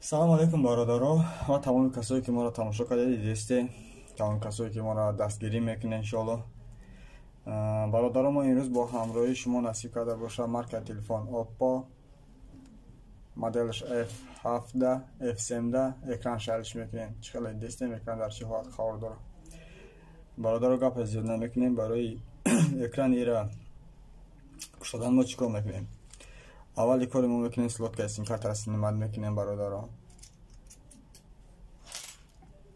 салом алейкум бародаро ва тамоми касое ки моро тамошо кардаед десте, тамоми касое ки моро дастгирӣ мекунед иншоалло. Бародаро, мо имрӯз бо ҳамроҳии шумо насиб карда бошад маркаи телефон Oppo моделш F17 F17 экран шариш мекунем. Чӣ хеле дестем экран дар чӣ ҳолат қарор дорад. Бародаро, гапе зиёд намекунем. Барои экрани ира кушодан мо чӣ кор мекунем? Аввали кори мо мекунем слоткаи сим-картаро снимат мекунем бародаро.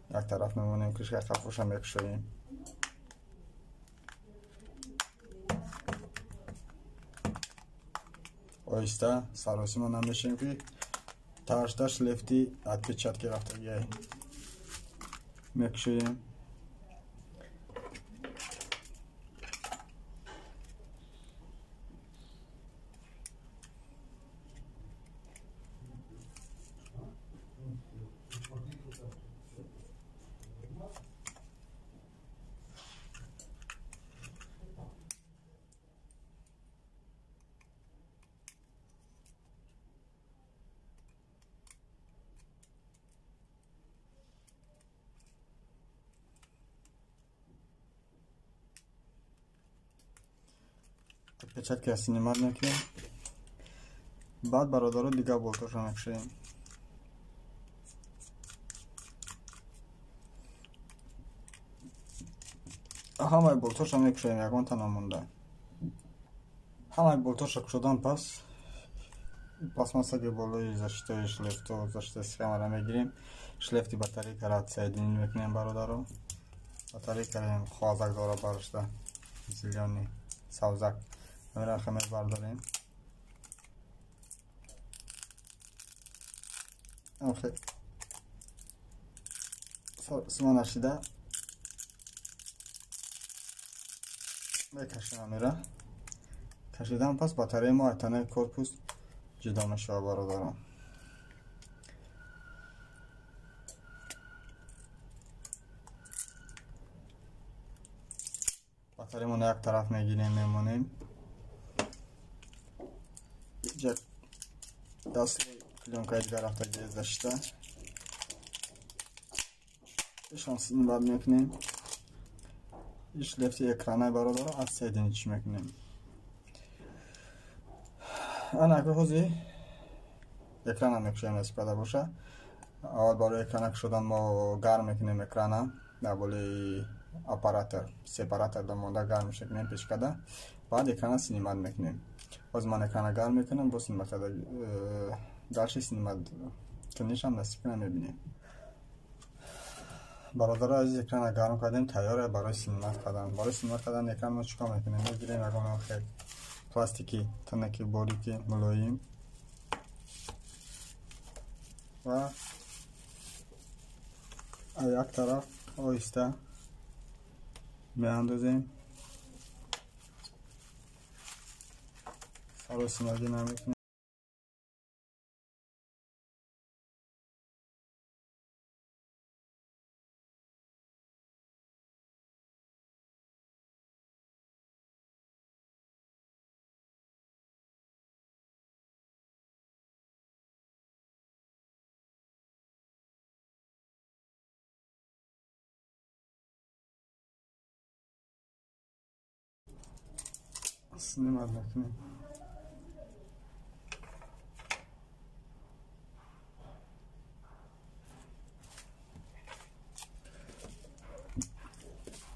як тараф мемонем, кришкаи кафоша мекушоем. оҳиста саросима намешем ки таш шлефти отпечатки рафтагиай мекушоем. Отпечатки снимат мекунем. Баъд бародаро дига болтошро мекушоем. ҳамаи болтошро мекушоем, ягонта намонда. ҳамаи болтошро кушодан пас пластмассаги болои заштитаи шлефту заштитаи схемаро мегирем. шлефти батарейкаро отсоединить мекунем бародаро. Батарейкаро хозак дора барашта зелёный савзак мераха мебардорем. охир сима нашида мекашем. амира кашидан пас батареи мо айтанаи корпус ҷудо мешавад бародаро. батареимоно як тараф мегирем, мемонем. дасли пленкаи дигар рафтаги зашита ишон снимат мекунем. шлефти экранай бародаро отсоединить мекунем. ана ки ҳозир экрана мекушоем истифода боша. аввал барои экрана кушодан мо гарм мекунем экрана. даволи аппаратор сепаратор дамонда гарм мекунем пешкада. баъд экрана снимат мекунем. ҳозир ман экрана гарм мекунам, бо снимат карда дальше снимат тунишам насиб кунам, мебинем. бародаро азиз, экрана гарм кардем, тайёре барои снимат кардан. барои снимат кардан экран мо чӣ кор мекунем? мегирем ягон хел пластики танаки борики мулоим ва як тараф оҳиста меандозем. саросимагӣ намекунем. снимат мекунем.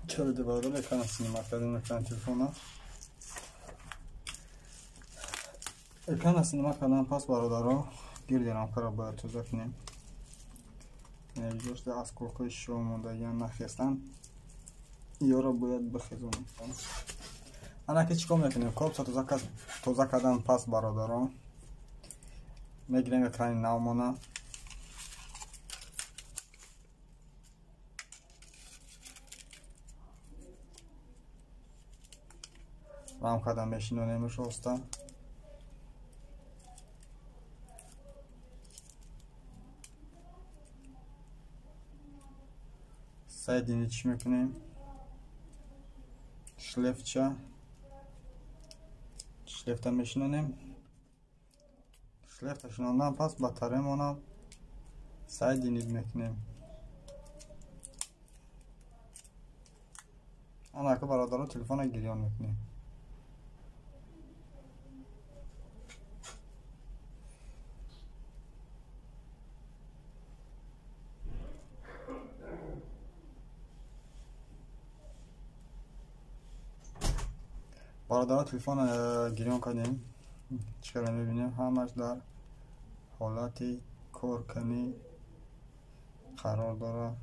чаро бародаро экрана снимат кардем. экрани телефона экрана снимат кардан пас бародаро гирди рамкаро бояд тоза кунем. ҷошта осколкҳои шишо мондагиам нахестанд, ёро бояд бихезонем. ана ки чӣ кор мекунем? корпуса тоза кардан пас бародаро мегирем экрани навмона. рамкадан мешинонемш оста. соединить мекунем. шлефча шлефта мешинонем. шлефта шинондан пас батареимона سعی دینید میکنیم. انا که برادرها تلفن گریان میکنیم. برادرها تلفن گریان کردیم. چرا میبینیم همش در حالت کورکنی قرار داره.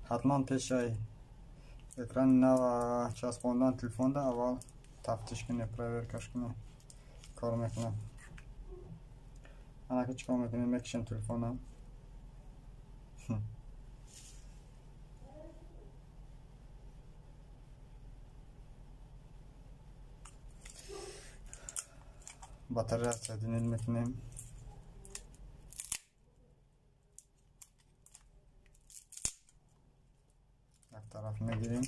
حتما پیش اکران نو چسباندن تلفن ده اول تفتیش کنه، پرایر کش کنه، کار میکنه. انا که چکار میکنیم میکشیم تلفنم. باتری را تدینید میکنیم. یک طرف میگیریم،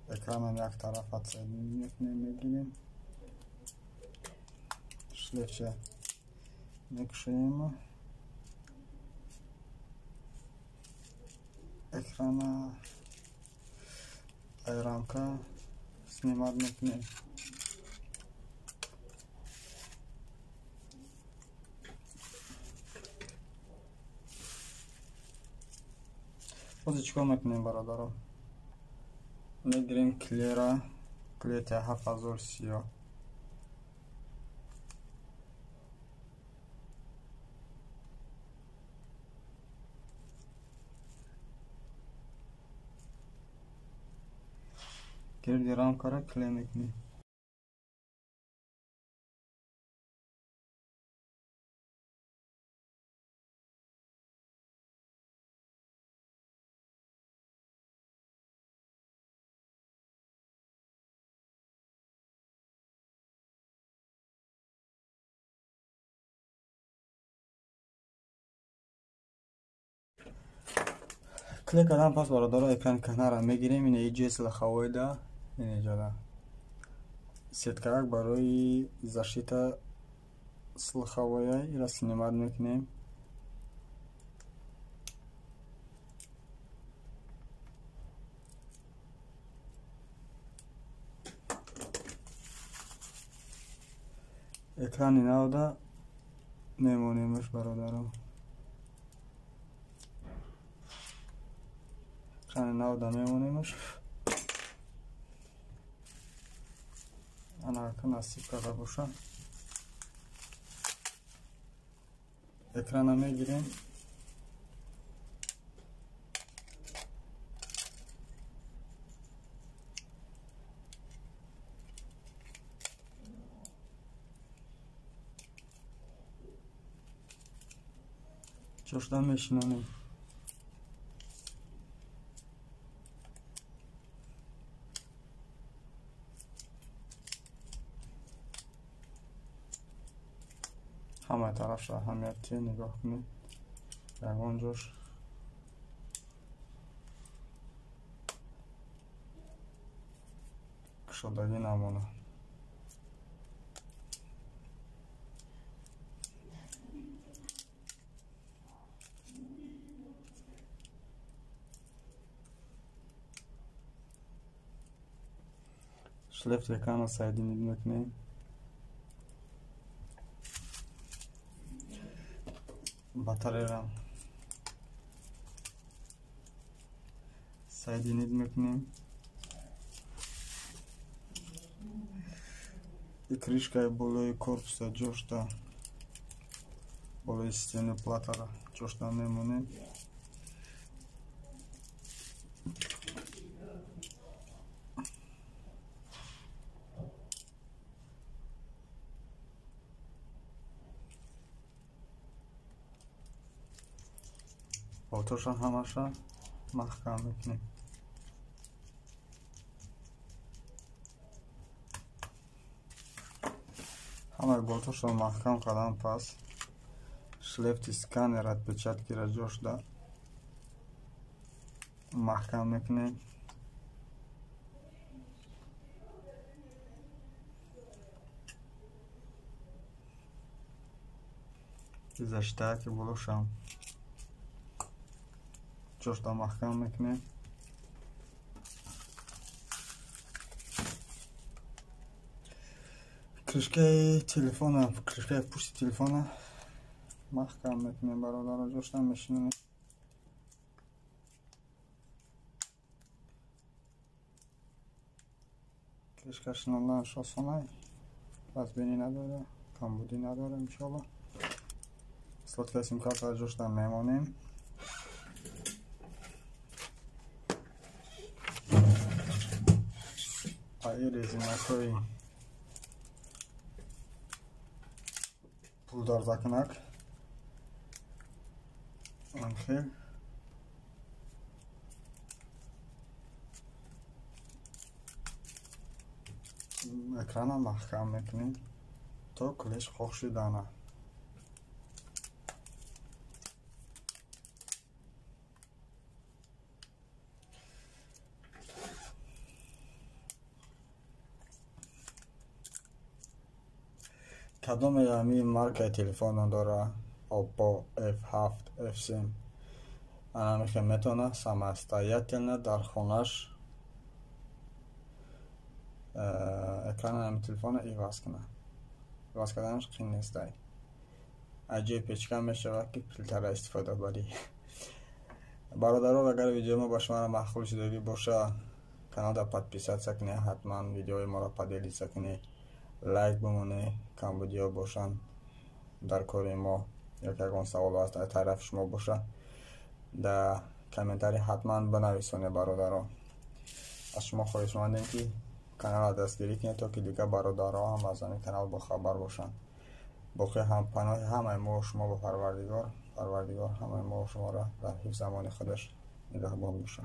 اکران هم یک طرف تدینید میکنیم میگیریم. شلیفشه میکشیم. اکران ایران که سنیمات میکنیم. باز چیکار میکنیم برادرها؟ میگیریم کلیت 7030 گردی رام کاره کلی میکنیم. کلیک کردن پس برادرها اکران کنار را میگیریم. این ایجی سلخواه ده این ایجا ده سیتکرک برای زشیت سلخواه ای را سینماد میکنیم. اکرانی نو ده میمونیمش برادرها. اکرانی نو ده میمونیمش. انا که نصیب کرده باشه اکران را میگیریم. چشتن میشنانیم. همه طرف را همیتی نگاه کنید. یکان جوش کشادگی نمونه. شلیفت یکان را سایدی میکنیم. باتری را سایدی میکنیم. крышкой более корпуса جوشتا более стены плата جوشتا میمونه. بالتوشا همشا محکم میکنیم. همه بالتوشا محکم کردم پس شلیفت اسکانر отпечатки را جوشتا محکم میکنیم. گذشته که بلوشم جشتا محکم میکنیم. کرشکه تلفن، کرشکه پشت تلفن محکم میکنیم برادر. جشتا میشینیم. کرشکش نالان شاسانه بزبینی نداره، کمبودی نداره انشالله. سلط که سیم کارت را جشتا میمانیم. این رزینک های پولدار زکنک خیلی اکران محکم میکنیم تا کلش خوش دانه. کدام یامی مارک تلفن داره؟ اوپو F7 F3 انا میخه میتونه سامستایتلنه در خونش اکران همی تلفن ایواز کنه. ایواز کردنش خیلی نیست. عجیب پیچکم میشه که فیلتر استفاده بری. برادران اگر ویدیو ما با شما را مخلوط شدگی باشه کانال را پادپیسات سکنی، حتما ویدیوی ما را پادیلی سکنی، لایک بمونه، کمبودیا باشن در کار ما یا که اگر سوال هست از طرف شما باشه در کامنتاری حتما بنویسونه. برادران از شما خواهش می‌کنیم که کانال را دستگیری کنید تا که دیگه برادرها هم از این کانال با خبر باشن. باقی هم پناه همه ما شما با پروردگار همه ما شما را در حفظ امان خودش نگهبان باشن.